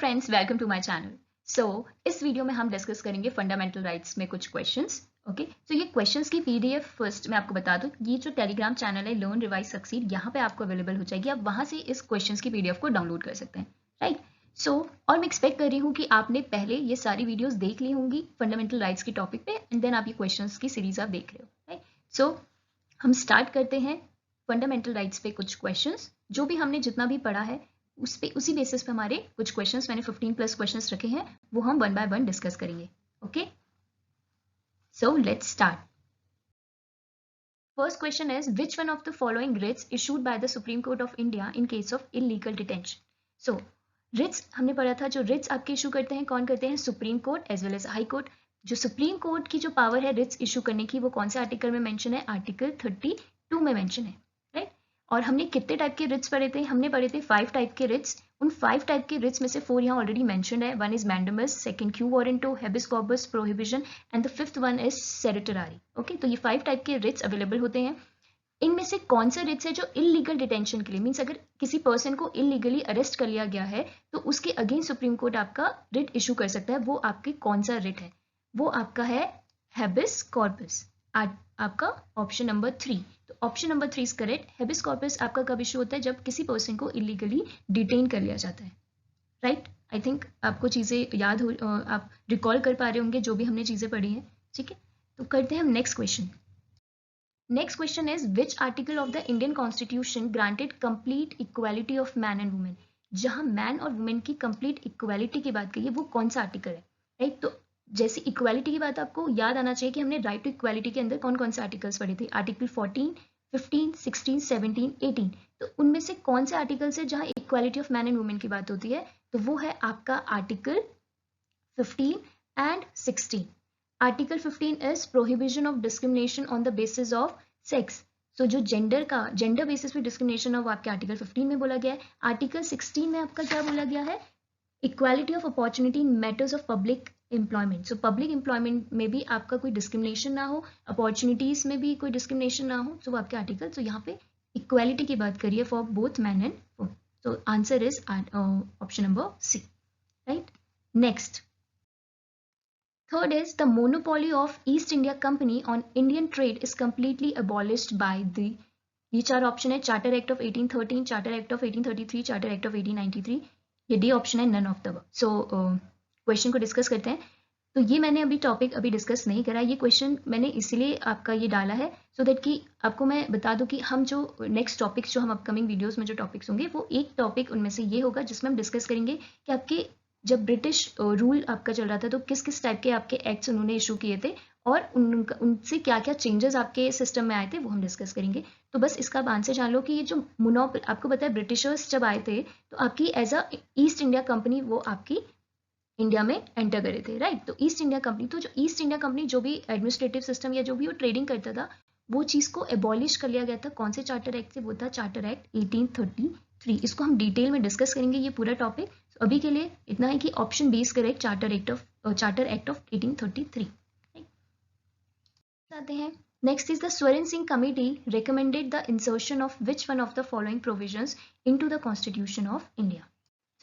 Friends, welcome to my channel. इस video में हम डिस्कस करेंगे फंडामेंटल राइट्स में कुछ क्वेश्चंस। ओके, तो ये क्वेश्चंस की पीडीएफ फर्स्ट मैं आपको बता दूं, ये जो टेलीग्राम चैनल है लर्न रिवाइज सक्सीड, यहाँ पे आपको अवेलेबल हो जाएगी। आप वहाँ से इस क्वेश्चंस की पीडीएफ को डाउनलोड कर सकते हैं, राइट। और मैं एक्सपेक्ट कर रही हूँ कि आपने पहले ये सारी वीडियोज देख ली होंगी फंडामेंटल राइट्स के टॉपिक पे, एंड देन आप ये क्वेश्चंस की सीरीज आप देख रहे हो, राइट। हम स्टार्ट करते हैं फंडामेंटल राइट्स पे कुछ क्वेश्चंस। जो भी हमने जितना भी पढ़ा है उसी बेसिस पे हमारे कुछ क्वेश्चंस, मैंने 15 प्लस क्वेश्चंस रखे हैं, वो हम वन बाय वन डिस्कस करेंगे। Okay, so let's start. First question is which one of the following writs issued by the Supreme Court of India in case of illegal detention. So writs हमने पढ़ा था, जो Ritz आपके issue करते हैं कौन करते हैं? Supreme Court as well as High Court. जो सुप्रीम कोर्ट की जो पावर है रिट्स इशू करने की, वो कौन से आर्टिकल में मेंशन है? आर्टिकल 32 में मेंशन है, राइट। और हमने कितने टाइप के रिट्स पढ़े थे? हमने पढ़े थे 5 टाइप के रिट्स। उन 5 टाइप के रिट्स में से 4 यहाँ ऑलरेडी मेंशन्ड है। One is mandamus, second quo warranto, habeas corpus, prohibition, and the fifth one is certiorari. Okay, तो ये 5 टाइप के रिट्स अवेलेबल होते हैं। इनमें से कौन सा रिट्स है जो इलीगल डिटेंशन के लिए, मीन्स अगर किसी पर्सन को इलीगली अरेस्ट कर लिया गया है तो उसके अगेंस्ट सुप्रीम कोर्ट आपका रिट इशू कर सकता है, वो आपके कौन सा रिट है? वो आपका है हेबिस कॉर्पस, आपका ऑप्शन नंबर 3। तो option number 3 is correct. Habeas corpus आपका कब इशू होता है? जब किसी पर्सन को इलीगली डिटेन कर लिया जाता है, राइट। आई थिंक आपको चीज़ें याद हो, आप रिकॉल कर पा रहे होंगे जो भी हमने चीज़ें पढ़ी हैं, ठीक है। तो करते हैं हम next question. Next question is which article of the Indian Constitution granted complete equality of man and woman? जहां मैन और वुमेन की कंप्लीट इक्वालिटी की बात कही है, वो कौन सा आर्टिकल है, राइट। तो जैसे इक्वालिटी की बात आपको याद आना चाहिए कि हमने राइट टू इक्वालिटी के अंदर कौन कौन से आर्टिकल्स पढ़े थे? आर्टिकल 14, 15, 16, 17, 18। तो उनमें से कौन से आर्टिकल से जहां equality of man and women की बात होती है? तो वो है आपका article 15 and 16। Article 15 is prohibition of discrimination on the basis of sex. So जो जेंडर बेसिस पे डिस्क्रिमिनेशन है वो आपके आर्टिकल 15 में बोला गया है। आर्टिकल 16 में आपका क्या बोला गया है? Equality of opportunity in matters of public employment. So public employment में भी आपका कोई डिस्क्रिमिनेशन ना हो, अपॉर्चुनिटीज में भी कोई डिस्क्रिमिनेशन ना हो, सो वो आपके आर्टिकल। सो यहाँ पे इक्वालिटी की बात करिए for both man and women. So answer is option number C, right. Next, third is the monopoly of East India Company on Indian trade is completely abolished by the, ये 4 option है, Charter act of 1813, Charter act of 1833, Charter act of 1893। ये D option है, none of the. So question को discuss करते हैं। तो ये मैंने अभी टॉपिक डिस्कस नहीं करा, ये क्वेश्चन मैंने इसलिए आपका ये डाला है सो दैट कि आपको मैं बता दूं कि हम जो नेक्स्ट टॉपिक्स, जो हम अपकमिंग वीडियोस में जो टॉपिक्स होंगे, वो एक टॉपिक उनमें से ये होगा जिसमें हम डिस्कस करेंगे कि आपके जब ब्रिटिश रूल आपका चल रहा था तो किस किस टाइप के आपके एक्ट्स उन्होंने इशू किए थे और उनसे क्या क्या चेंजेस आपके सिस्टम में आए थे, वो हम डिस्कस करेंगे। तो बस इसका आंसर जान लो कि ये जो आपको पता है ब्रिटिशर्स जब आए थे तो आपकी as a East India Company वो आपकी इंडिया में एंटर करे थे, राइट। तो ईस्ट इंडिया कंपनी, तो जो ईस्ट इंडिया कंपनी जो भी एडमिनिस्ट्रेटिव सिस्टम या जो भी वो ट्रेडिंग करता था, वो चीज़ को एबॉलिश कर लिया गया था। कौन से चार्टर एक्ट से? वो था चार्टर एक्ट 1833। इसको हम डिटेल में डिस्कस करेंगे ये पूरा टॉपिक। तो अभी के लिए इतना है कि option B is correct, charter act of 1833। आते हैं next is the Swaran Singh committee recommended the insertion of which one of the following provisions into the constitution of India.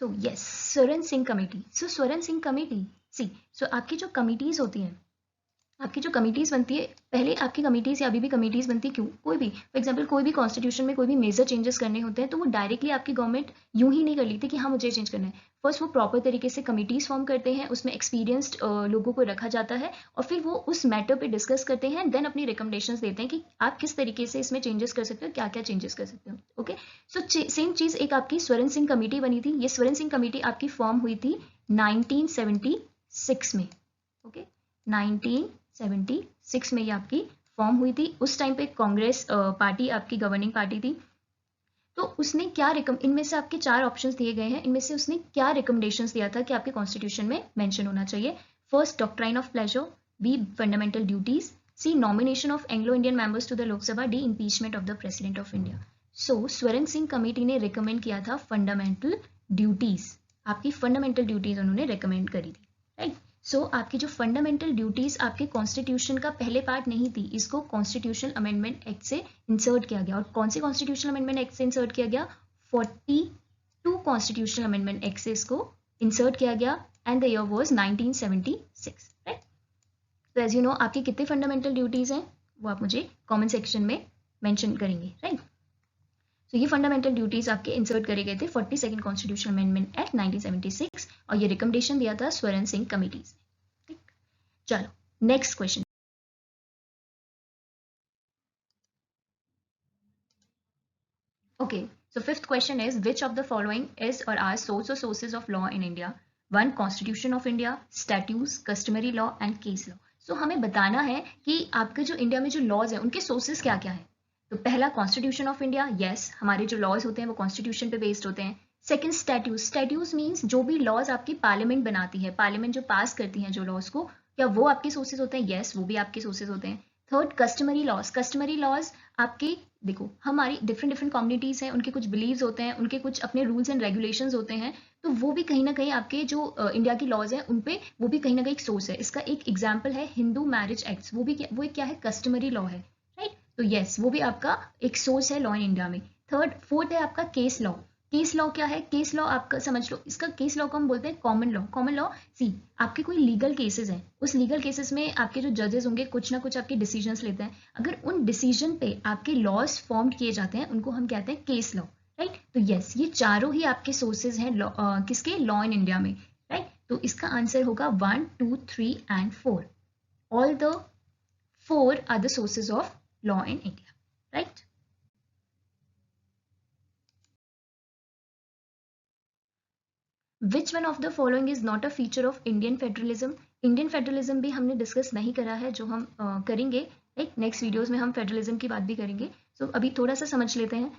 So yes, Swaran Singh committee. So Swaran Singh committee, so आपकी जो committees होती हैं, आपकी जो committees बनती है, पहले आपकी कमिटीज़ या अभी भी कमिटीज़ बनती है, क्यों? कोई भी फॉर एग्जांपल कोई भी कॉन्स्टिट्यूशन में कोई भी मेजर चेंजेस करने होते हैं तो वो डायरेक्टली आपकी गवर्नमेंट यूं ही नहीं कर लेती कि हाँ मुझे चेंज करना है। फर्स्ट वो प्रॉपर तरीके से कमिटीज़ फॉर्म करते हैं, उसमें एक्सपीरियंस्ड लोगों को रखा जाता है और फिर वो उस मैटर पे डिस्कस करते हैं, देन अपनी रिकमेंडेशंस देते हैं कि आप किस तरीके से इसमें चेंजेस कर सकते हो, क्या क्या चेंजेस कर सकते हो। ओके, सो सेम चीज़ एक आपकी स्वरण सिंह कमेटी बनी थी। ये स्वरण सिंह कमेटी आपकी फॉर्म हुई थी 1976 में। ओके, 1976 में ये आपकी फॉर्म हुई थी। उस टाइम पे कांग्रेस पार्टी आपकी गवर्निंग पार्टी थी। तो उसने क्या इनमें से आपके 4 ऑप्शंस दिए गए हैं, इनमें से उसने क्या रिकमेंडेशंस दिया था कि आपके कॉन्स्टिट्यूशन में मेंशन होना चाहिए? First, doctrine of pleasure, B, fundamental duties, C, nomination of Anglo Indian members to the Lok Sabha, D, impeachment of the President of India. So Swaran Singh committee ने रिकमेंड किया था फंडामेंटल ड्यूटीज, आपकी फंडामेंटल ड्यूटीज उन्होंने recommend करी थी, right. सो आपकी जो fundamental duties आपके कॉन्स्टिट्यूशन का पहले पार्ट नहीं थी, इसको कॉन्स्टिट्यूशन अमेंडमेंट एक्ट से इंसर्ट किया गया। और कौन से कॉन्स्टिट्यूशन अमेंडमेंट एक्ट से इंसर्ट किया गया? 42 कॉन्स्टिट्यूशनल अमेंडमेंट एक्ट से इसको इंसर्ट किया गया and the year was 1976, right. तो एज यू नो आपकी कितने फंडामेंटल ड्यूटीज हैं वो आप मुझे कमेंट सेक्शन में मेंशन करेंगे, राइट। तो ये फंडामेंटल ड्यूटीज आपके इंसर्ट करे गए थे 42nd कॉन्स्टिट्यूशन अमेंडमेंट एक्ट 1976 और ये रिकमेंडेशन दिया था स्वरण सिंह कमिटीज ने, ठीक। चलो next question. Okay, so fifth question is which of the following is or are source or sources of law in India? One, Constitution of India, statutes, customary law and case law. So हमें बताना है कि आपके जो India में जो laws हैं उनके सोर्सेज क्या क्या हैं। तो पहला कॉन्स्टिट्यूशन ऑफ इंडिया, यस हमारे जो लॉज होते हैं वो कॉन्स्टिट्यूशन पे बेस्ड होते हैं। सेकंड स्टैट्यूट, स्टैट्यूट मीन्स जो भी लॉज आपकी पार्लियामेंट बनाती है, पार्लियामेंट जो पास करती है जो लॉज को, क्या वो आपके सोर्सेज होते हैं? यस वो भी आपके सोर्सेज होते हैं। Third customary laws, customary laws आपके देखो हमारी डिफरेंट डिफरेंट कम्युनिटीज हैं, उनके कुछ बिलीव्स होते हैं, उनके कुछ अपने रूल्स एंड रेगुलेशंस होते हैं, तो वो भी कहीं ना कहीं आपके जो इंडिया की लॉज हैं उन पे वो भी कहीं ना कहीं एक सोर्स है। इसका एक एग्जांपल है हिंदू मैरिज एक्ट्स, वो भी वो एक क्या है? कस्टमरी लॉ है, राइट। तो यस वो भी आपका एक सोर्स है लॉ इन इंडिया में। फोर्थ है आपका केस लॉ। केस लॉ क्या है? केस लॉ आपका समझ लो, इसका केस लॉ को हम बोलते हैं common law. Common law see आपके कोई लीगल केसेस हैं, उस लीगल केसेस में आपके जो जजेस होंगे कुछ ना कुछ आपके डिसीजंस लेते हैं, अगर उन डिसीजन पे आपके लॉज फॉर्म किए जाते हैं उनको हम कहते हैं केस लॉ, राइट। तो यस ये चारों ही आपके सोर्सेज हैं किसके? लॉ इन इंडिया में, राइट। तो इसका आंसर होगा 1, 2, 3 and 4। All the 4 are the sources of law in India, right. Which one of the following is not a feature of Indian federalism? Indian federalism भी हमने discuss नहीं करा है, जो हम करेंगे एक नेक्स्ट वीडियोस में हम फेडरलिज्म की बात भी करेंगे। सो अभी थोड़ा सा समझ लेते हैं।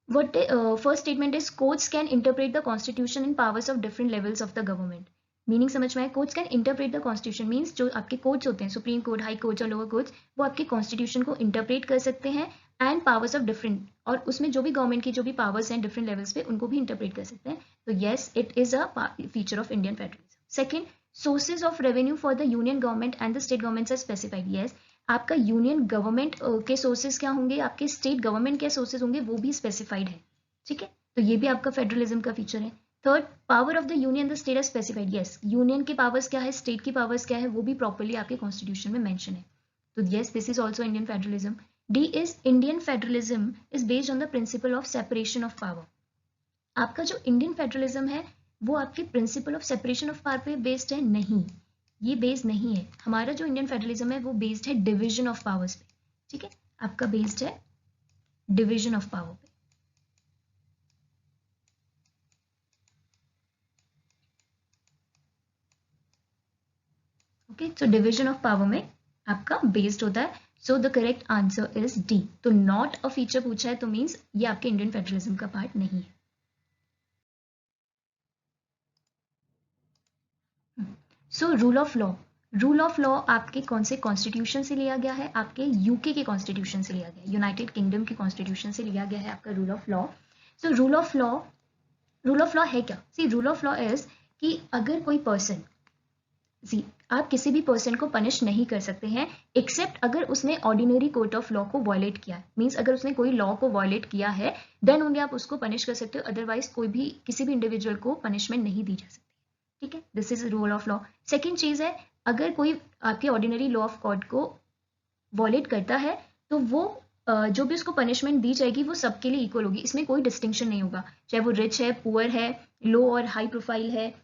What first statement is courts can interpret the constitution in powers of different levels of the government. Meaning समझ में आए? Courts can interpret the constitution means जो आपके कोर्ट्स होते हैं, सुप्रीम कोर्ट, हाई कोर्ट्स और लोअर कोर्ट्स, वो आपके कॉन्स्टिट्यूशन को इंटरप्रेट कर सकते हैं एंड पावर्स ऑफ डिफरेंट, और उसमें जो भी गवर्नमेंट की जो भी पावर्स हैं डिफरेंट लेवल्स पे उनको भी इंटरप्रेट कर सकते हैं। तो yes it is a feature of Indian federalism. Second, sources of revenue for the union government and the state governments are specified. Yes आपका यूनियन गवर्नमेंट के सोर्सेज क्या होंगे, आपके स्टेट गवर्नमेंट के सोर्सेज होंगे, वो भी स्पेसिफाइड है, ठीक है। तो ये भी आपका फेडरलिज्म का फीचर है। Third, power of the union the state are specified. Yes union के पावर्स क्या है, स्टेट की पावर्स क्या है, वो भी प्रॉपर्ली आपके कॉन्स्टिट्यूशन में मेंशन है। तो yes this is also Indian federalism. D is Indian federalism is based on the principle of separation of power. आपका जो इंडियन फेडरलिज्म है वो आपके principle of separation of power पे बेस्ड है? नहीं, ये बेस्ड नहीं है। हमारा जो इंडियन फेडरलिज्म है वो बेस्ड है डिविजन ऑफ पावर्स पे, ठीक है। आपका बेस्ड है डिविजन ऑफ पावर पे। Okay so division of power में आपका बेस्ड होता है। So the correct answer is D. तो नॉट अ फीचर पूछा है तो मींस ये आपके इंडियन फेडरलिज्म का पार्ट नहीं है। So rule of law, rule of law आपके कौन से कॉन्स्टिट्यूशन से लिया गया है? आपके यूके के कॉन्स्टिट्यूशन से लिया गया है, यूनाइटेड किंगडम के कॉन्स्टिट्यूशन से लिया गया है आपका rule of law. So rule of law, rule of law है क्या? सी रूल ऑफ लॉ इज कि अगर कोई पर्सन, जी आप किसी भी पर्सन को पनिश नहीं कर सकते हैं एक्सेप्ट अगर उसने ऑर्डिनरी कोर्ट ऑफ लॉ को वायलेट किया है, मींस अगर उसने कोई लॉ को वायलेट किया है देन ओनली आप उसको पनिश कर सकते हो, अदरवाइज कोई भी किसी भी इंडिविजुअल को पनिशमेंट नहीं दी जा सकती, ठीक है। This is rule of law. Second चीज है अगर कोई आपके ऑर्डिनरी लॉ ऑफ कोर्ट को वायलेट करता है तो वो जो भी उसको पनिशमेंट दी जाएगी वो सबके लिए इक्वल होगी, इसमें कोई डिस्टिंक्शन नहीं होगा, चाहे वो रिच है, पुअर है, लो और हाई प्रोफाइल है,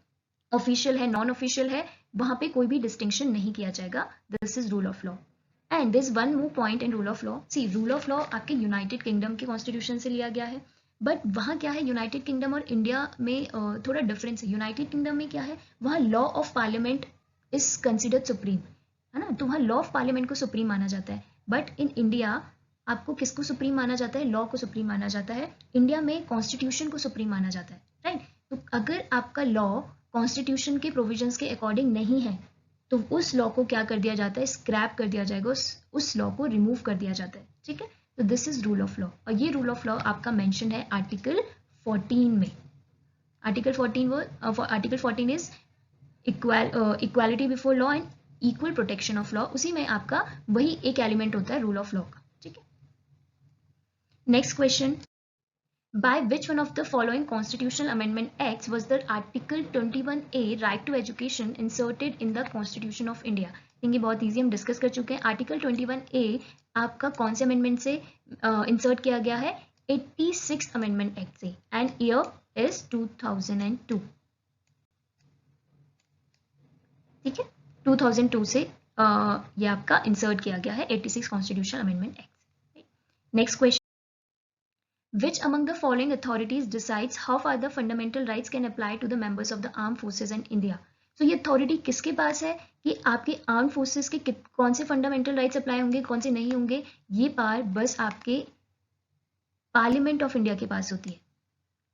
ऑफिशियल है, नॉन ऑफिशियल है, वहां पे कोई भी डिस्टिंक्शन नहीं किया जाएगा। This is rule of law. And this one more point in rule of law, see rule of law आपके यूनाइटेड किंगडम के कॉन्स्टिट्यूशन से लिया गया है, बट वहाँ क्या है यूनाइटेड किंगडम और इंडिया में थोड़ा डिफरेंस है। यूनाइटेड किंगडम में क्या है, वहाँ law of parliament is considered supreme, है ना, तो वहाँ लॉ ऑफ पार्लियामेंट को सुप्रीम माना जाता है। बट इन इंडिया आपको किसको सुप्रीम माना जाता है? लॉ को सुप्रीम माना जाता है। इंडिया में कॉन्स्टिट्यूशन को सुप्रीम माना जाता है, राइट। तो अगर आपका लॉ कॉन्स्टिट्यूशन के प्रोविजंस के अकॉर्डिंग नहीं है तो उस लॉ को क्या कर दिया जाता है? स्क्रैप कर दिया जाएगा, उस लॉ को रिमूव कर दिया जाता है, ठीक है। तो this is rule of law, और ये रूल ऑफ लॉ आपका मेंशन है आर्टिकल 14 में। आर्टिकल 14 वो article 14 is equality before law and equal protection of law, उसी में आपका वही एक एलिमेंट होता है रूल ऑफ लॉ का, ठीक है। Next question, By which one of the following constitutional amendment acts was the Article 21A right to education inserted in the Constitution of India? ये बहुत इजी हम डिस्कस कर चुके हैं. आर्टिकल 21A आपका कौन से अमेंडमेंट से इंसर्ट किया गया है? 86 अमेंडमेंट एक्ट से, एंड ईयर इज 2002. ठीक है, 2002 से ये आपका इंसर्ट किया गया है 86 constitutional amendment act. Next question, which among the following authorities decides how far the fundamental rights can apply to the members of the armed forces in India? So ये authority किसके पास है कि आपके आर्म फोर्सेस के कौन से fundamental rights apply होंगे, कौन से नहीं होंगे? ये पावर बस आपके पार्लियामेंट ऑफ इंडिया के पास होती है.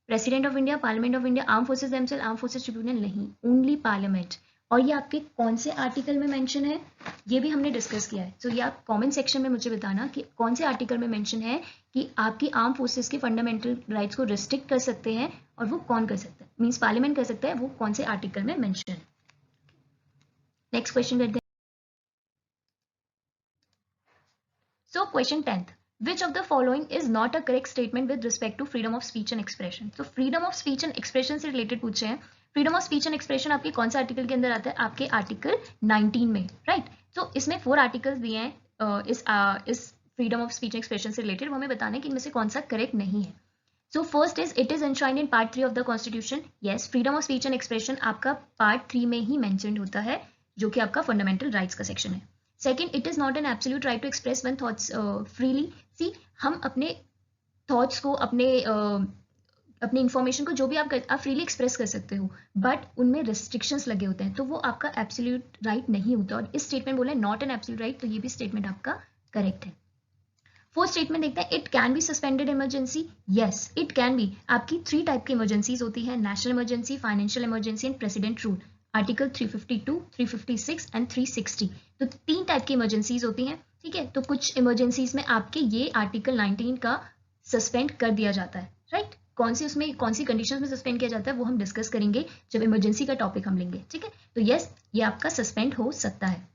President of India, parliament of India, arm forces themselves, arm forces tribunal नहीं, ओनली पार्लियामेंट. और ये आपके कौन से आर्टिकल में मेंशन है, ये भी हमने डिस्कस किया है. सो ये आप कमेंट सेक्शन में मुझे बताना कि कौन से आर्टिकल में मेंशन है कि आपकी आर्म फोर्सेस के फंडामेंटल राइट्स को रिस्ट्रिक्ट कर सकते हैं, और वो कौन कर सकता है, मींस पार्लियामेंट कर सकता है, वो कौन से आर्टिकल में मेंशन है. नेक्स्ट क्वेश्चन करते हैं. So question 10th, which of the following is not a correct statement with respect to freedom of speech and expression? तो freedom of speech and expression से रिलेटेड पूछे हैं. Freedom of speech and expression आपके कौन सा article के अंदर आता है? आपके आर्टिकल 19 में, राइट. तो इसमें 4 आर्टिकल्स दिए हैं इस freedom of speech and expression से रिलेटेड. वो हमें बताना है कि इनमें से कौन सा करेक्ट नहीं है. So first is it is enshrined in part 3 of the constitution. Yes, freedom of speech and expression आपका पार्ट 3 में ही मेंशन्ड होता है, जो कि आपका फंडामेंटल राइट्स का सेक्शन है. Second, it is not an absolute right to express one thoughts freely. See, हम अपने थॉट्स को, अपने इंफॉर्मेशन को जो भी आप फ्रीली एक्सप्रेस कर सकते हो, बट उनमें रिस्ट्रिक्शंस लगे होते हैं, तो वो आपका एब्सोल्यूट राइट नहीं होता. और इस स्टेटमेंट बोला है नॉट एन एब्सोल्यूट राइट, तो ये भी स्टेटमेंट आपका करेक्ट है. फोर्थ स्टेटमेंट देखते हैं, it can be suspended emergency. Yes, it can be. आपकी 3 टाइप की इमरजेंसीज होती है, national emergency, financial emergency and president rule. Article 352, 356 and 360. तो 3 टाइप की इमरजेंसीज होती हैं. ठीक है, तो कुछ इमरजेंसीज में आपके ये आर्टिकल 19 का सस्पेंड कर दिया जाता है, राइट. कौन सी कंडीशंस में सस्पेंड किया जाता है वो हम डिस्कस करेंगे जब इमरजेंसी का टॉपिक हम लेंगे. ठीक है, तो यस, ये आपका सस्पेंड हो सकता है.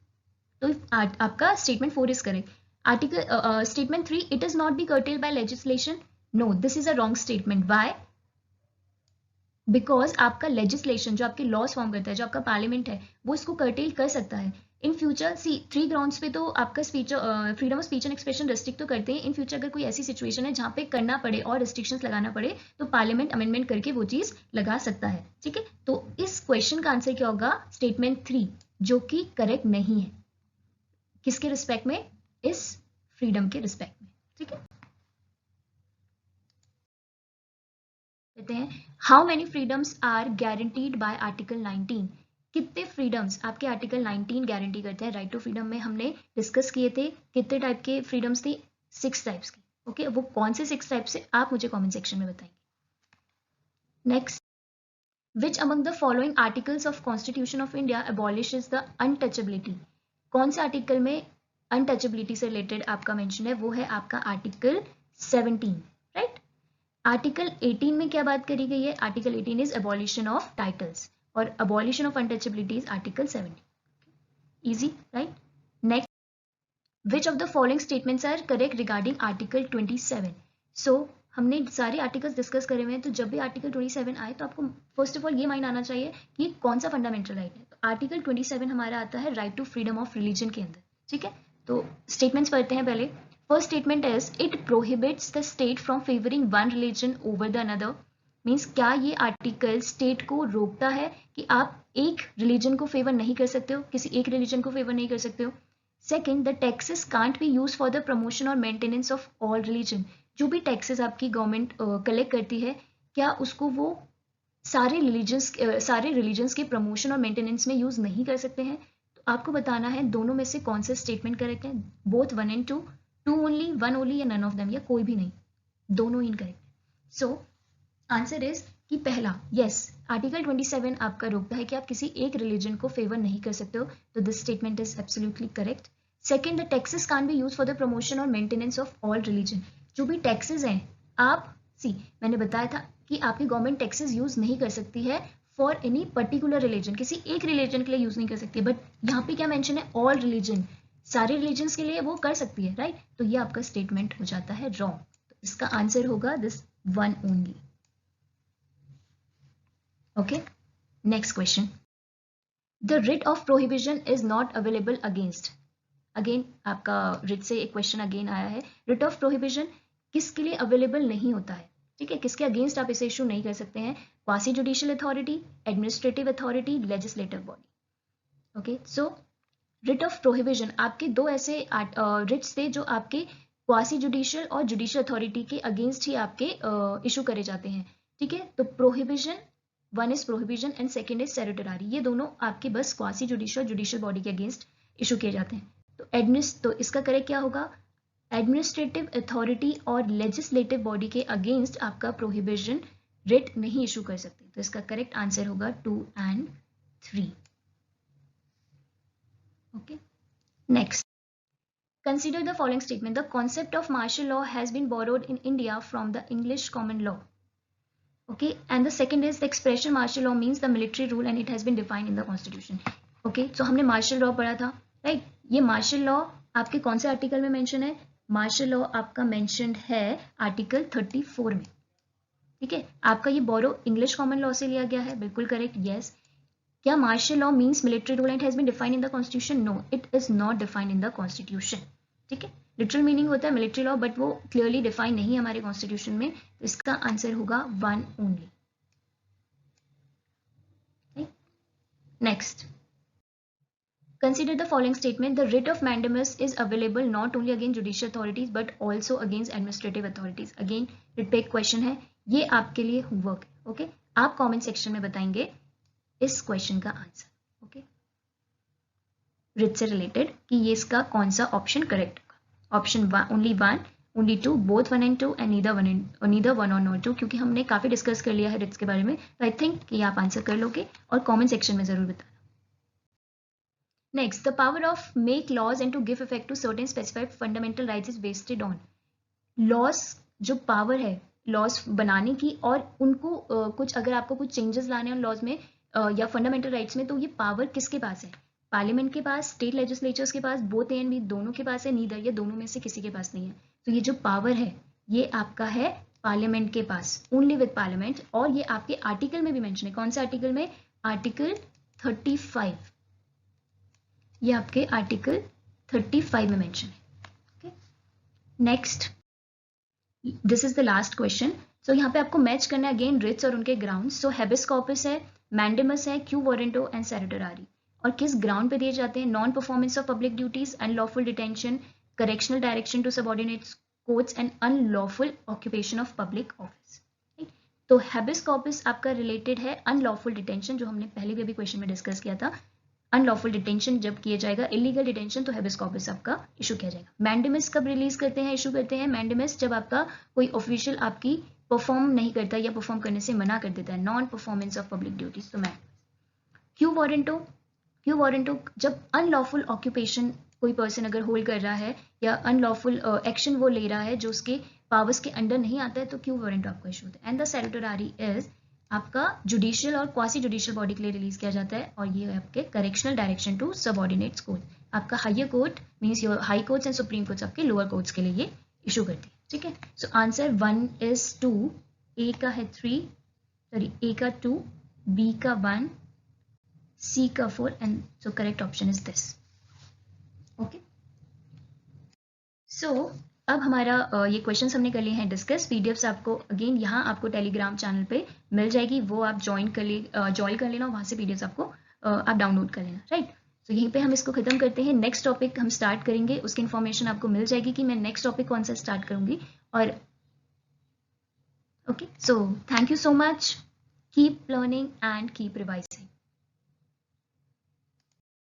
तो आपका statement 4 is correct. Article statement 3, it is not be curtailed by legislation. No, this is a wrong statement. Why? Because आपका लेजिस्लेशन जो आपके लॉज फॉर्म करता है, जो आपका पार्लियामेंट है, वो इसको कर्टेल कर सकता है. इन फ्यूचर 3 ग्राउंड्स पे तो आपका speech, freedom of speech and expression restrict तो करते हैं. इन फ्यूचर अगर कोई ऐसी सिचुएशन है जहाँ पे करना पड़े और रिस्ट्रिक्शंस लगाना पड़े, तो पार्लियामेंट अमेंडमेंट करके वो चीज लगा सकता है. ठीक है, तो इस क्वेश्चन का आंसर क्या होगा? स्टेटमेंट 3, जो कि करेक्ट नहीं है. किसके रिस्पेक्ट में? इस फ्रीडम के रिस्पेक्ट में. ठीक है, कहते हैं how many freedoms are guaranteed by article 19. कितने फ्रीडम्स आपके आर्टिकल 19 गारंटी करते हैं? राइट टू फ्रीडम में हमने डिस्कस किए थे कितने टाइप के फ्रीडम्स थे? 6 टाइप्स के. ओके, वो कौन से 6 टाइप से आप मुझे कमेंट सेक्शन में बताएंगे. Next, which among the following articles of constitution of India abolishes the untouchability. कौन से आर्टिकल में अनटचेबिलिटी से रिलेटेड आपका मेंशन है? वो है आपका आर्टिकल 17, राइट. आर्टिकल 18 में क्या बात करी गई है? Article 18 is abolition of titles, और abolition of untouchability is article 70. Easy, right? Next, which of the following statements are correct regarding article 27? So हमने सारे आर्टिकल्स डिस्कस करे हुए हैं, तो जब भी आर्टिकल 27 आए तो आपको फर्स्ट ऑफ ऑल ये माइंड आना चाहिए कि कौन सा फंडामेंटल राइट है. तो आर्टिकल 27 हमारा आता है right to freedom of religion के अंदर. ठीक है, तो स्टेटमेंट्स पढ़ते हैं पहले. First statement is it prohibits the state from favouring one religion over the another. Means क्या ये आर्टिकल स्टेट को रोकता है कि आप एक रिलीजन को फेवर नहीं कर सकते हो, किसी एक रिलीजन को फेवर नहीं कर सकते हो. Second, the taxes can't be use for the promotion और मेंटेनेंस ऑफ ऑल रिलीजन. जो भी टैक्सेस आपकी गवर्नमेंट कलेक्ट करती है, क्या उसको वो सारे रिलीजन्स के प्रमोशन और मेंटेनेंस में यूज नहीं कर सकते हैं? तो आपको बताना है दोनों में से कौन सा स्टेटमेंट करेक्ट है. बोथ 1 and 2, 2 ओनली, 1 ओनली, या नन ऑफ देम, या कोई भी नहीं, दोनों इनकरेक्ट. सो आंसर इज कि पहला, यस, आर्टिकल 27 आपका रोकता है कि आप किसी एक रिलीजन को फेवर नहीं कर सकते हो, तो this statement is absolutely correct. Second, the taxes can be use for the promotion और मेंटेनेंस ऑफ ऑल रिलीजन. जो भी टैक्सेस हैं, आप मैंने बताया था कि आपकी गवर्नमेंट टैक्सेस यूज नहीं कर सकती है फॉर एनी पर्टिकुलर रिलीजन, किसी एक रिलीजन के लिए यूज नहीं कर सकती. बट यहाँ पे क्या मेंशन है? ऑल रिलीजन, सारे रिलीजन्स के लिए वो कर सकती है, राइट. तो ये आपका स्टेटमेंट हो जाता है रॉन्ग. तो इसका आंसर होगा 1 only. Okay, next question. The writ of prohibition is not available against. Again आपका रिट से एक क्वेश्चन अगेन आया है. रिट ऑफ प्रोहिबिशन किसके लिए अवेलेबल नहीं होता है? ठीक है, किसके अगेंस्ट आप इसे इशू नहीं कर सकते हैं? Quasi judicial authority, administrative authority, legislative body. Okay, so writ of prohibition आपके दो ऐसे रिट्स थे जो आपके क्वासी जुडिशियल और जुडिशियल अथॉरिटी के अगेंस्ट ही आपके इशू करे जाते हैं. ठीक है, तो prohibition, one is prohibition and second is certiorari. ये दोनों आपके बस क्वासी जुडिशियल जुडिशियल बॉडी के अगेंस्ट इशू किए जाते हैं. तो इसका करेक्ट क्या होगा? एडमिनिस्ट्रेटिव अथॉरिटी और लेजिस्लेटिव बॉडी के अगेंस्ट आपका प्रोहिबिशन रिट नहीं इशू कर सकते. तो इसका करेक्ट आंसर होगा 2 and 3. Okay. Next, consider the following statement. The concept of martial law has been borrowed in India from the English common law. Okay, and the second is the expression martial law means the military rule and it has been defined in the constitution. Okay, so हमने martial law पढ़ा था, right? ये martial law आपके कौन से article में mention है? martial law आपका मेंशनड है आर्टिकल 34 में. ठीक है, आपका ये बोरो इंग्लिश कॉमन लॉ से लिया गया है. बिल्कुल करेक्ट, यस. क्या martial law means military rule and has been defined in the constitution? No, it is not defined in the constitution. ठीक है, लिटरल मीनिंग होता है मिलिट्री लॉ, बट वो क्लियरली डिफाइन नहीं है हमारे कॉन्स्टिट्यूशन में. इसका आंसर होगा 1 only. Next, consider the following statement. The writ of mandamus is available not only against judicial authorities but also against administrative authorities. Again, writ पे एक question है, ये आपके लिए होमवर्क है. ओके, आप कमेंट सेक्शन में बताएंगे इस क्वेश्चन का आंसर. ओके, रिट से रिलेटेड कि ये इसका कौन सा ऑप्शन करेक्ट होगा. Option only 1, only 2, both 1 and 2 and neither 1 और नॉट 2. क्योंकि हमने काफी डिस्कस कर लिया है रिट्स के बारे में, तो आई थिंक कि आप आंसर कर लोगे और कमेंट सेक्शन में जरूर बताना. Next, the power of make laws and to give effect to certain specified fundamental rights is vested on. Laws जो पावर है लॉज बनाने की और उनको कुछ अगर आपको कुछ चेंजेस लाने हैं लॉज में या फंडामेंटल राइट्स में, तो ये पावर किसके पास है? पार्लियामेंट के पास, स्टेट लेजिस्लेचर्स के पास, बोथ ए एंड बी दोनों के पास है, नीदर ये दोनों में से किसी के पास नहीं है. तो ये जो पावर है ये आपका है पार्लियामेंट के पास, ओनली विद पार्लियामेंट. और ये आपके आर्टिकल में भी मेंशन है. कौन से आर्टिकल में? आर्टिकल 35. ये आपके आर्टिकल 35 में मेंशन है. Next, this is the last question. So यहाँ पे आपको मैच करना है अगेन रिट्स और उनके ग्राउंड्स. सो हेबिस कॉर्पस है, मैंडेमस है, क्यू वारंटो एंड सेरेटरी. और किस ग्राउंड पे दिए जाते हैं? Non performance of public duties, unlawful detention, correctional direction to subordinates courts and unlawful occupation of public office. तो हेबिस कॉर्पस आपका रिलेटेड है अनलॉफुल डिटेंशन, जो हमने पहले भी अभी क्वेश्चन में डिस्कस किया था. अनलॉफुल डिटेंशन जब किया जाएगा, इलीगल डिटेंशन, तो हेबिस कॉर्पस आपका इशू किया जाएगा. मैंडेमस कब रिलीज करते हैं, इशू करते हैं? मैंडेमस जब आपका कोई ऑफिशियल आपकी परफॉर्म नहीं करता या परफॉर्म करने से मना कर देता है, non performance of public duties, तो मैंडेमस. क्यू वारंटो जब अनलॉफुल ऑक्यूपेशन कोई पर्सन अगर होल्ड कर रहा है या अनलॉफुल एक्शन वो ले रहा है जो उसके पावर्स के अंडर नहीं आता है, तो क्यू वारंटो आपका इशू होता है. एंड द सेरेटरी इज आपका जुडिशियल और क्वासी जुडिशियल बॉडी के लिए रिलीज किया जाता है, और ये आपके correctional direction to subordinates court. आपका higher court means your high courts and supreme courts आपके लोअर कोर्ट्स के लिए ये इशू करती है. ठीक है, सो आंसर 1 is 2, ए का है 3, सॉरी ए का 2, बी का 1, सी का 4 and so correct option is this. Okay, so अब हमारा ये क्वेश्चंस हमने कर लिए हैं डिस्कस. पीडीएफ्स आपको अगेन यहाँ आपको टेलीग्राम चैनल पे मिल जाएगी, वो आप ज्वाइन कर लेना, वहाँ से पीडीएफ्स आपको आप डाउनलोड कर लेना. राइट, तो यहीं पे हम इसको खत्म करते हैं. नेक्स्ट टॉपिक हम स्टार्ट करेंगे, उसकी इन्फॉर्मेशन आपको मिल जाएगी कि मैं नेक्स्ट टॉपिक कौन सा स्टार्ट करूंगी. और okay, so thank you so much. Keep learning and keep revising.